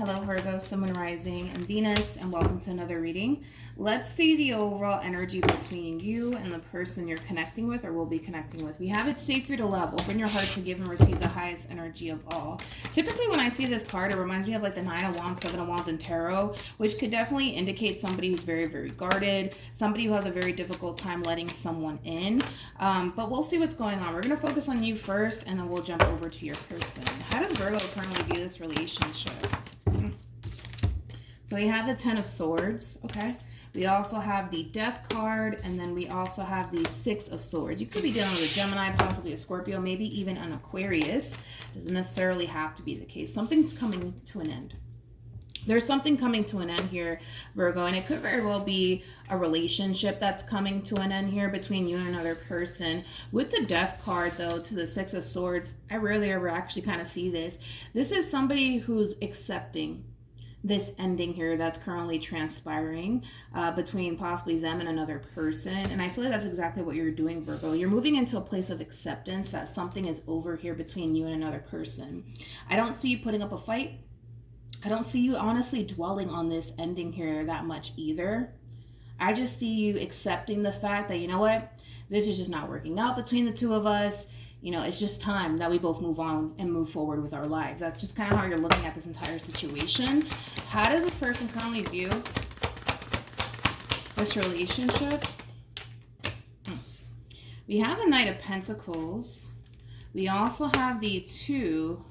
Hello Virgo, Sun, Moon, Rising, and Venus, and welcome to another reading. Let's see the overall energy between you and the person you're connecting with or will be connecting with. We have It's safe for you to love. Open your heart to give and receive the highest energy of all. Typically when I see this card, it reminds me of like the Nine of Wands, Seven of Wands, and Tarot, which could definitely indicate somebody who's very, very guarded, somebody who has a very difficult time letting someone in. But we'll see what's going on. We're going to focus on you first, and then we'll jump over to your person. How does Virgo currently view this relationship? So we have the Ten of Swords, okay? We also have the Death card, and then we also have the Six of Swords. You could be dealing with a Gemini, possibly a Scorpio, maybe even an Aquarius. Doesn't necessarily have to be the case. Something's coming to an end. There's something coming to an end here, Virgo, and it could very well be a relationship that's coming to an end here between you and another person. With the Death card, though, to the Six of Swords, I rarely ever actually kind of see this. This is somebody who's accepting this ending here that's currently transpiring between possibly them and another person. And I feel like that's exactly what you're doing, Virgo. You're moving into a place of acceptance that something is over here between you and another person. I don't see you putting up a fight. I don't see you honestly dwelling on this ending here that much either. I just see you accepting the fact that, you know what, this is just not working out between the two of us. You know, it's just time that we both move on and move forward with our lives. That's just kind of how you're looking at this entire situation. How does this person currently view this relationship? We have the Knight of Pentacles. We also have the Two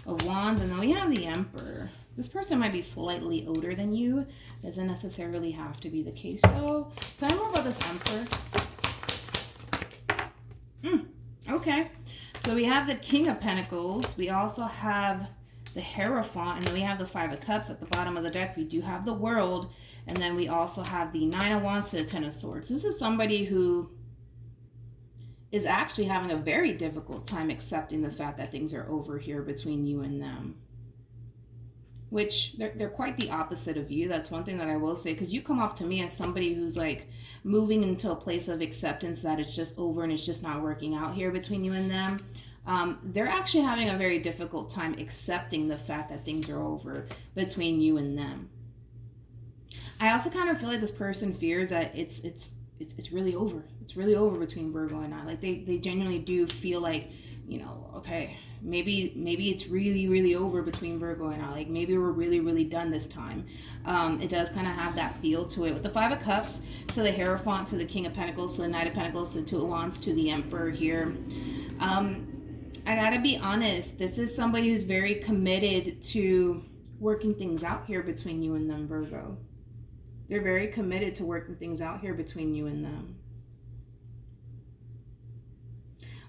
of Wands, and then we have the Emperor. This person might be slightly older than you. Doesn't necessarily have to be the case, though. Tell me more about this Emperor. Okay, so we have the King of Pentacles. We also have the Hierophant, and then we have the Five of Cups. At the bottom of the deck, we do have the World, and then we also have the Nine of Wands to the Ten of Swords. This is somebody who is actually having a very difficult time accepting the fact that things are over here between you and them, which they're quite the opposite of you. That's one thing that I will say, because you come off to me as somebody who's like moving into a place of acceptance that it's just over and it's just not working out here between you and them. They're actually having a very difficult time accepting the fact that things are over between you and them. I also kind of feel like this person fears that it's really over. It's really over between Virgo and I. Like they genuinely do feel like, you know, okay, maybe it's really, really over between Virgo and I. Like maybe we're really, really done this time. It does kind of have that feel to it. With the Five of Cups to the Hierophant to the King of Pentacles to the Knight of Pentacles to the Two of Wands to the Emperor here. I gotta be honest, this is somebody who's very committed to working things out here between you and them, Virgo. They're very committed to working things out here between you and them.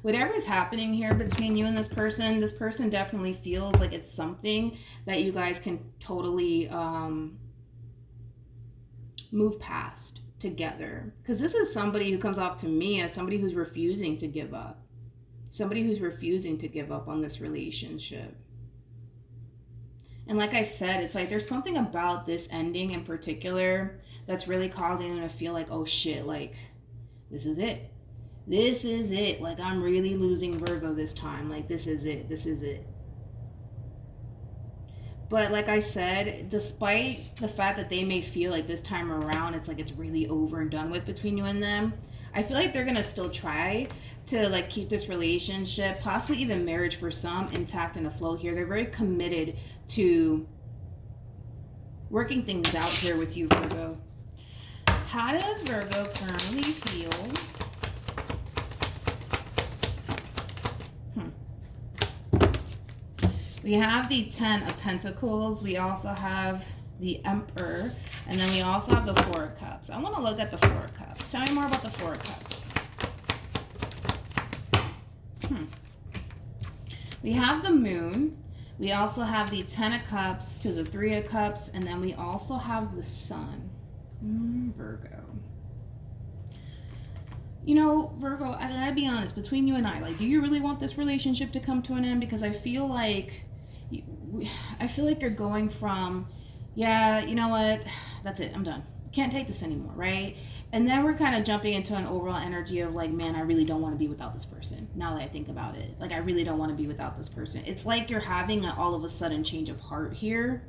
Whatever's happening here between you and this person definitely feels like it's something that you guys can totally move past together. Because this is somebody who comes off to me as somebody who's refusing to give up. Somebody who's refusing to give up on this relationship. And like I said, it's like there's something about this ending in particular that's really causing them to feel like, oh shit, like this is it. This is it. Like I'm really losing Virgo this time. Like this is it. This is it. But like I said, despite the fact that they may feel like this time around it's like it's really over and done with between you and them, I feel like they're gonna still try to like keep this relationship, possibly even marriage for some, intact and afloat here. They're very committed to working things out here with you, Virgo. How does Virgo currently feel We have the Ten of Pentacles. We also have the Emperor. And then we also have the Four of Cups. I want to look at the Four of Cups. Tell me more about the Four of Cups. We have the Moon. We also have the Ten of Cups to the Three of Cups. And then we also have the Sun. Virgo. You know, Virgo, I gotta be honest, between you and I, like, do you really want this relationship to come to an end? Because I feel like you're going from, yeah, you know what, that's it, I'm done. Can't take this anymore, right? And then we're kind of jumping into an overall energy of like, man, I really don't want to be without this person. Now that I think about it, like, I really don't want to be without this person. It's like you're having an all of a sudden change of heart here.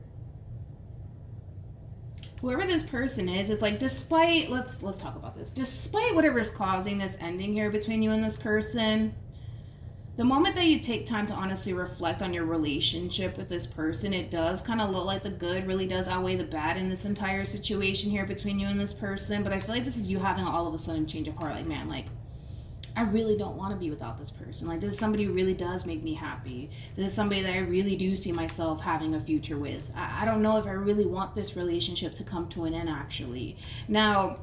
Whoever this person is, it's like, despite, let's talk about this. Despite whatever's causing this ending here between you and this person, the moment that you take time to honestly reflect on your relationship with this person, it does kind of look like the good really does outweigh the bad in this entire situation here between you and this person. But I feel like this is you having all of a sudden change of heart. Like, man, like, I really don't want to be without this person. Like, this is somebody who really does make me happy. This is somebody that I really do see myself having a future with. I don't know if I really want this relationship to come to an end, actually. Now,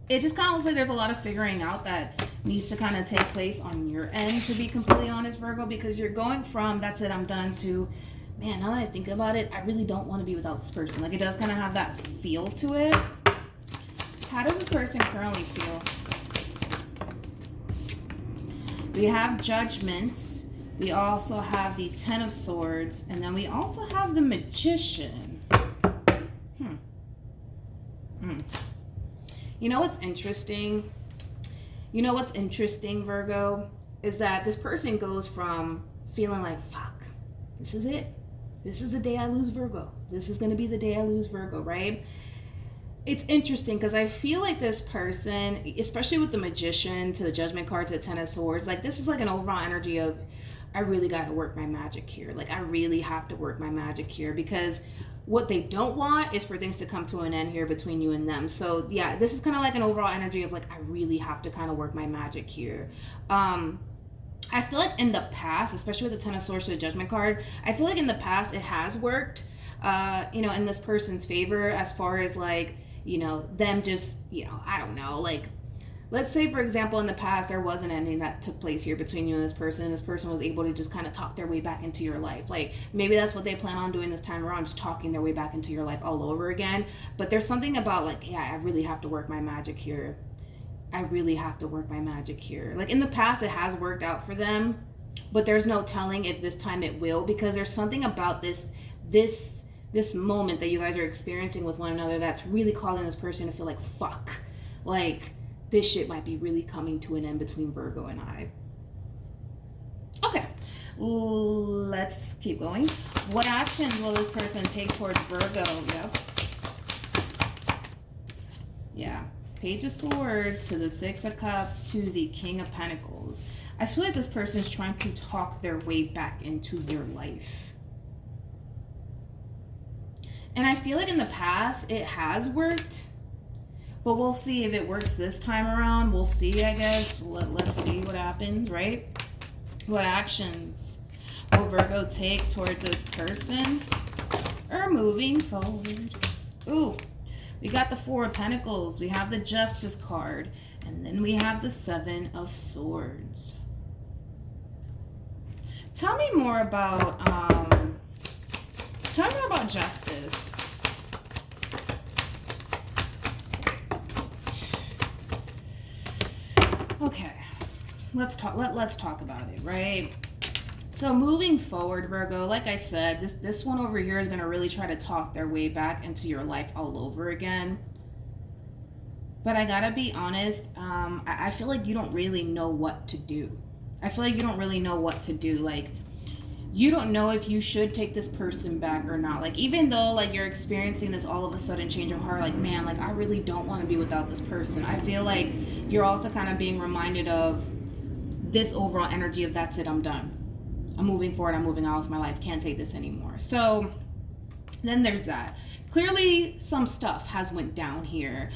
it just kind of looks like there's a lot of figuring out that needs to kind of take place on your end, to be completely honest, Virgo, because you're going from, that's it, I'm done, to, man, now that I think about it, I really don't want to be without this person. Like, it does kind of have that feel to it. How does this person currently feel? We have Judgment. We also have the Ten of Swords. And then we also have the Magician. You know what's interesting? You know what's interesting, Virgo? Is that this person goes from feeling like, fuck, this is it. This is the day I lose Virgo. This is going to be the day I lose Virgo, right? It's interesting because I feel like this person, especially with the Magician to the Judgment card to the Ten of Swords, like, this is like an overall energy of, I really got to work my magic here. Like, I really have to work my magic here, because what they don't want is for things to come to an end here between you and them. So yeah, this is kind of like an overall energy of like, I really have to kind of work my magic here. I feel like in the past, especially with the Ten of Swords to the Judgment card, I feel like in the past it has worked, in this person's favor, as far as like, them just, I don't know, like, let's say, for example, in the past, there was an ending that took place here between you and this person was able to just kind of talk their way back into your life. Like, maybe that's what they plan on doing this time around, just talking their way back into your life all over again. But there's something about like, yeah, I really have to work my magic here. I really have to work my magic here. Like, in the past, it has worked out for them, but there's no telling if this time it will, because there's something about this moment that you guys are experiencing with one another that's really causing this person to feel like, fuck, like, this shit might be really coming to an end between Virgo and I. Okay, let's keep going. What actions will this person take towards Virgo? Yep. Yeah. Page of Swords to the Six of Cups to the King of Pentacles. I feel like this person is trying to talk their way back into your life. And I feel like in the past, it has worked. But we'll see if it works this time around. We'll see, I guess. Let's see what happens, right? What actions will Virgo take towards this person? Or moving forward. Ooh, we got the Four of Pentacles. We have the Justice card. And then we have the Seven of Swords. Tell me more about, justice. Okay, let's talk about it, right? So moving forward, Virgo, like I said, this one over here is going to really try to talk their way back into your life all over again. But I gotta be honest, I feel like you don't really know what to do. I feel like you don't really know what to do. Like, you don't know if you should take this person back or not. Like, even though like you're experiencing this all of a sudden change of heart, like, man, like, I really don't want to be without this person. I feel like you're also kind of being reminded of this overall energy of, that's it, I'm done. I'm moving forward, I'm moving on with my life, can't take this anymore. So then there's that. Clearly some stuff has went down here.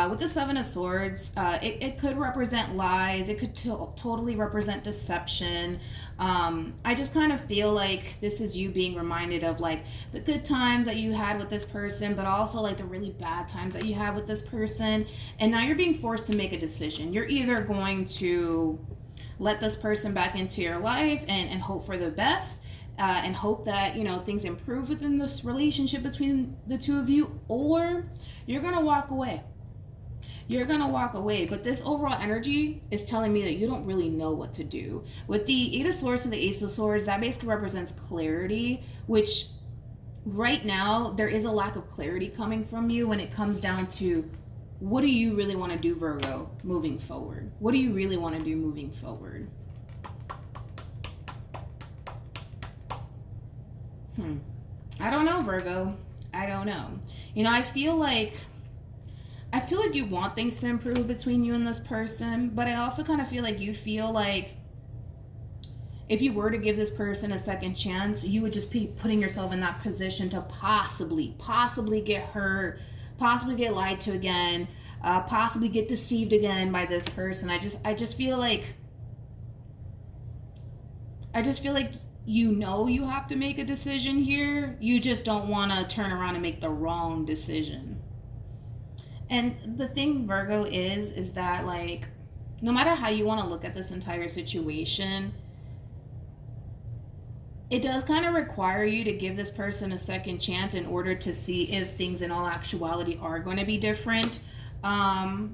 With the Seven of Swords, it could represent lies. It could totally represent deception. I just kind of feel like this is you being reminded of like the good times that you had with this person, but also like the really bad times that you had with this person. And now you're being forced to make a decision. You're either going to let this person back into your life and hope for the best, and hope that, you know, things improve within this relationship between the two of you, or you're gonna walk away. You're gonna walk away. But this overall energy is telling me that you don't really know what to do. With the Eight of Swords to the Ace of Swords, that basically represents clarity, which right now, there is a lack of clarity coming from you when it comes down to what do you really want to do, Virgo, moving forward? What do you really want to do moving forward? I don't know, Virgo. I don't know. You know, I feel like you want things to improve between you and this person, but I also kind of feel like you feel like if you were to give this person a second chance, you would just be putting yourself in that position to possibly get hurt, possibly get lied to again, possibly get deceived again by this person. I just feel like you know you have to make a decision here. You just don't want to turn around and make the wrong decision. And the thing, Virgo, is that, like, no matter how you want to look at this entire situation, it does kind of require you to give this person a second chance in order to see if things in all actuality are going to be different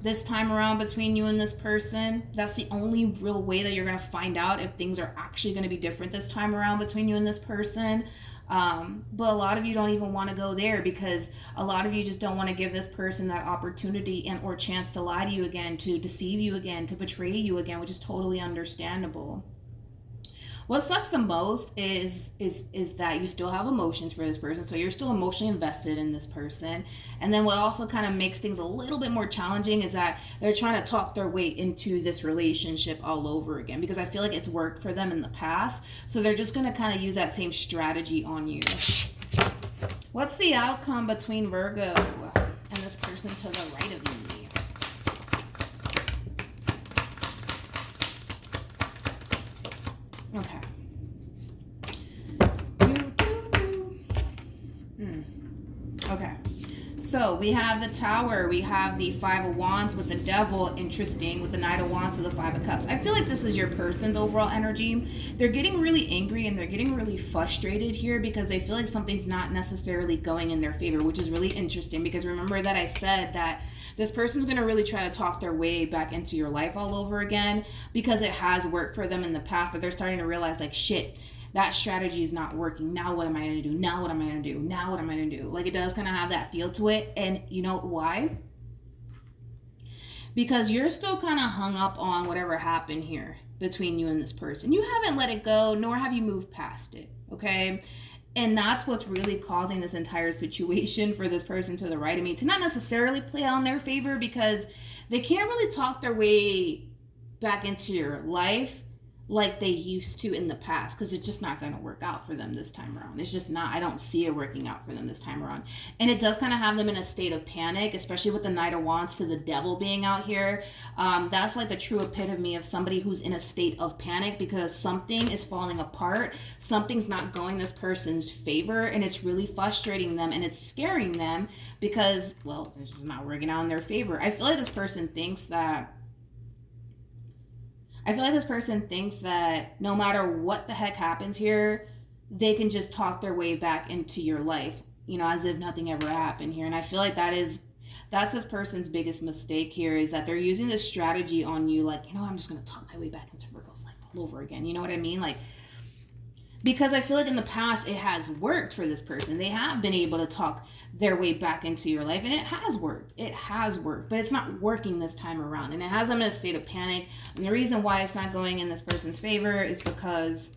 this time around between you and this person. That's the only real way that you're going to find out if things are actually going to be different this time around between you and this person. But a lot of you don't even want to go there because a lot of you just don't want to give this person that opportunity and or chance to lie to you again, to deceive you again, to betray you again, which is totally understandable. What sucks the most is that you still have emotions for this person, so you're still emotionally invested in this person. And then what also kind of makes things a little bit more challenging is that they're trying to talk their way into this relationship all over again, because I feel like it's worked for them in the past, so they're just going to kind of use that same strategy on you. What's the outcome between Virgo and this person to the right of me? Okay. Okay. So we have the Tower. We have the Five of Wands with the Devil. Interesting. With the Knight of Wands to the Five of Cups. I feel like this is your person's overall energy. They're getting really angry and they're getting really frustrated here because they feel like something's not necessarily going in their favor, which is really interesting because remember that I said that this person's going to really try to talk their way back into your life all over again because it has worked for them in the past, but they're starting to realize, like, shit, that strategy is not working. Now what am I going to do? Now what am I going to do? Now what am I going to do? Like, it does kind of have that feel to it. And you know why? Because you're still kind of hung up on whatever happened here between you and this person. You haven't let it go, nor have you moved past it, okay? And that's what's really causing this entire situation for this person to the right of me to not necessarily play out in their favor because they can't really talk their way back into your life like they used to in the past because it's just not going to work out for them this time around. It's just not. I don't see it working out for them this time around. And it does kind of have them in a state of panic, especially with the Knight of Wands to the Devil being out here. That's like the true epitome of somebody who's in a state of panic because something is falling apart. Something's not going this person's favor and it's really frustrating them and it's scaring them because, well, it's just not working out in their favor. I feel like this person thinks that no matter what the heck happens here, they can just talk their way back into your life, you know, as if nothing ever happened here. And I feel like that's this person's biggest mistake here is that they're using this strategy on you, like, you know, I'm just going to talk my way back into Virgo's life all over again. You know what I mean? Like, because I feel like in the past it has worked for this person. They have been able to talk their way back into your life and it has worked. It has worked, but it's not working this time around. And it has them in a state of panic. And the reason why it's not going in this person's favor is because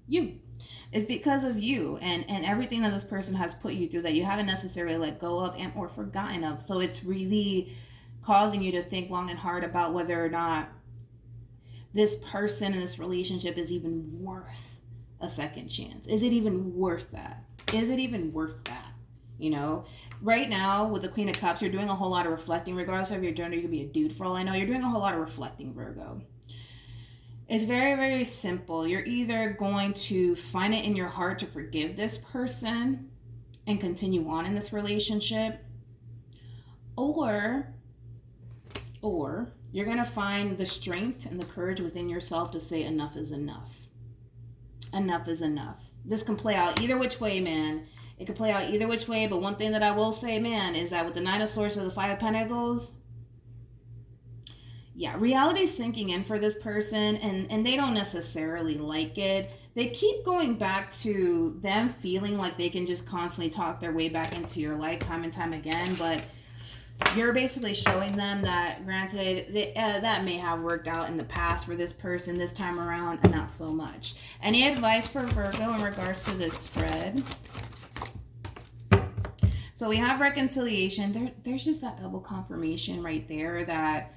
it's because of you and everything that this person has put you through that you haven't necessarily let go of and or forgotten of. So it's really causing you to think long and hard about whether or not this person in this relationship is even worth a second chance. Is it even worth that? Is it even worth that? You know, right now with the Queen of Cups, you're doing a whole lot of reflecting, regardless of your gender. You could be a dude for all I know. You're doing a whole lot of reflecting, Virgo. It's very, very simple. You're either going to find it in your heart to forgive this person and continue on in this relationship, or you're going to find the strength and the courage within yourself to say enough is enough. Enough is enough. This can play out either which way, man. It can play out either which way, but one thing that I will say, man, is that with the Nine of Swords to the Five of Pentacles, yeah, reality's sinking in for this person, and they don't necessarily like it. they keep going back to them feeling like they can just constantly talk their way back into your life time and time again, but you're basically showing them that, granted, that may have worked out in the past for this person, this time around, and not so much. Any advice for Virgo in regards to this spread? So we have reconciliation. There's just that double confirmation right there that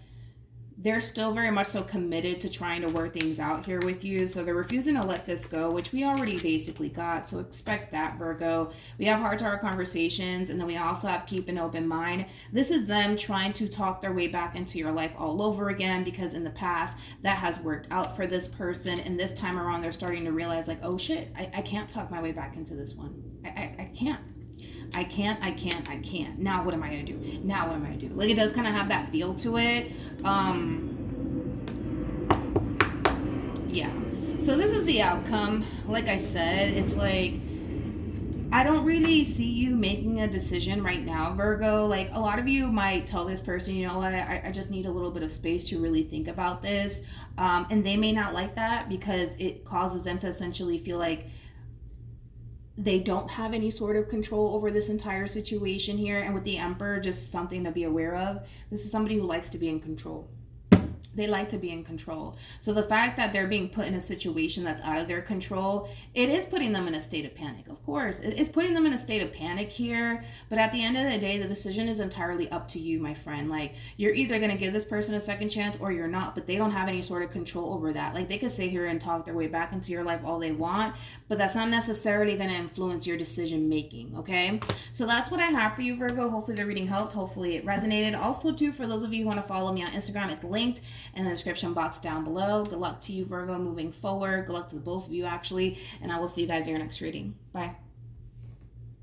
they're still very much so committed to trying to work things out here with you. So they're refusing to let this go, which we already basically got. So expect that, Virgo. We have heart-to-heart conversations, and then we also have keep an open mind. This is them trying to talk their way back into your life all over again, because in the past that has worked out for this person. And this time around, they're starting to realize like, oh shit, I can't talk my way back into this one. I can't. I can't. Now what am I gonna do? Like, it does kind of have that feel to it. Yeah. So this is the outcome. Like I said, it's like, I don't really see you making a decision right now, Virgo. Like, a lot of you might tell this person, you know what, I just need a little bit of space to really think about this. And they may not like that, because it causes them to essentially feel like they don't have any sort of control over this entire situation here. And with the Emperor, just something to be aware of. This is somebody who likes to be in control. They like to be in control. So the fact that they're being put in a situation that's out of their control, it is putting them in a state of panic. Of course, it's putting them in a state of panic here. But at the end of the day, the decision is entirely up to you, my friend. Like, you're either going to give this person a second chance or you're not, but they don't have any sort of control over that. Like, they could sit here and talk their way back into your life all they want, but that's not necessarily going to influence your decision making, okay? So that's what I have for you, Virgo. Hopefully the reading helped. Hopefully it resonated. Also, too, for those of you who want to follow me on Instagram, it's linked in the description box down below. Good luck to you, Virgo, moving forward. Good luck to the both of you, actually. And I will see you guys in your next reading. Bye.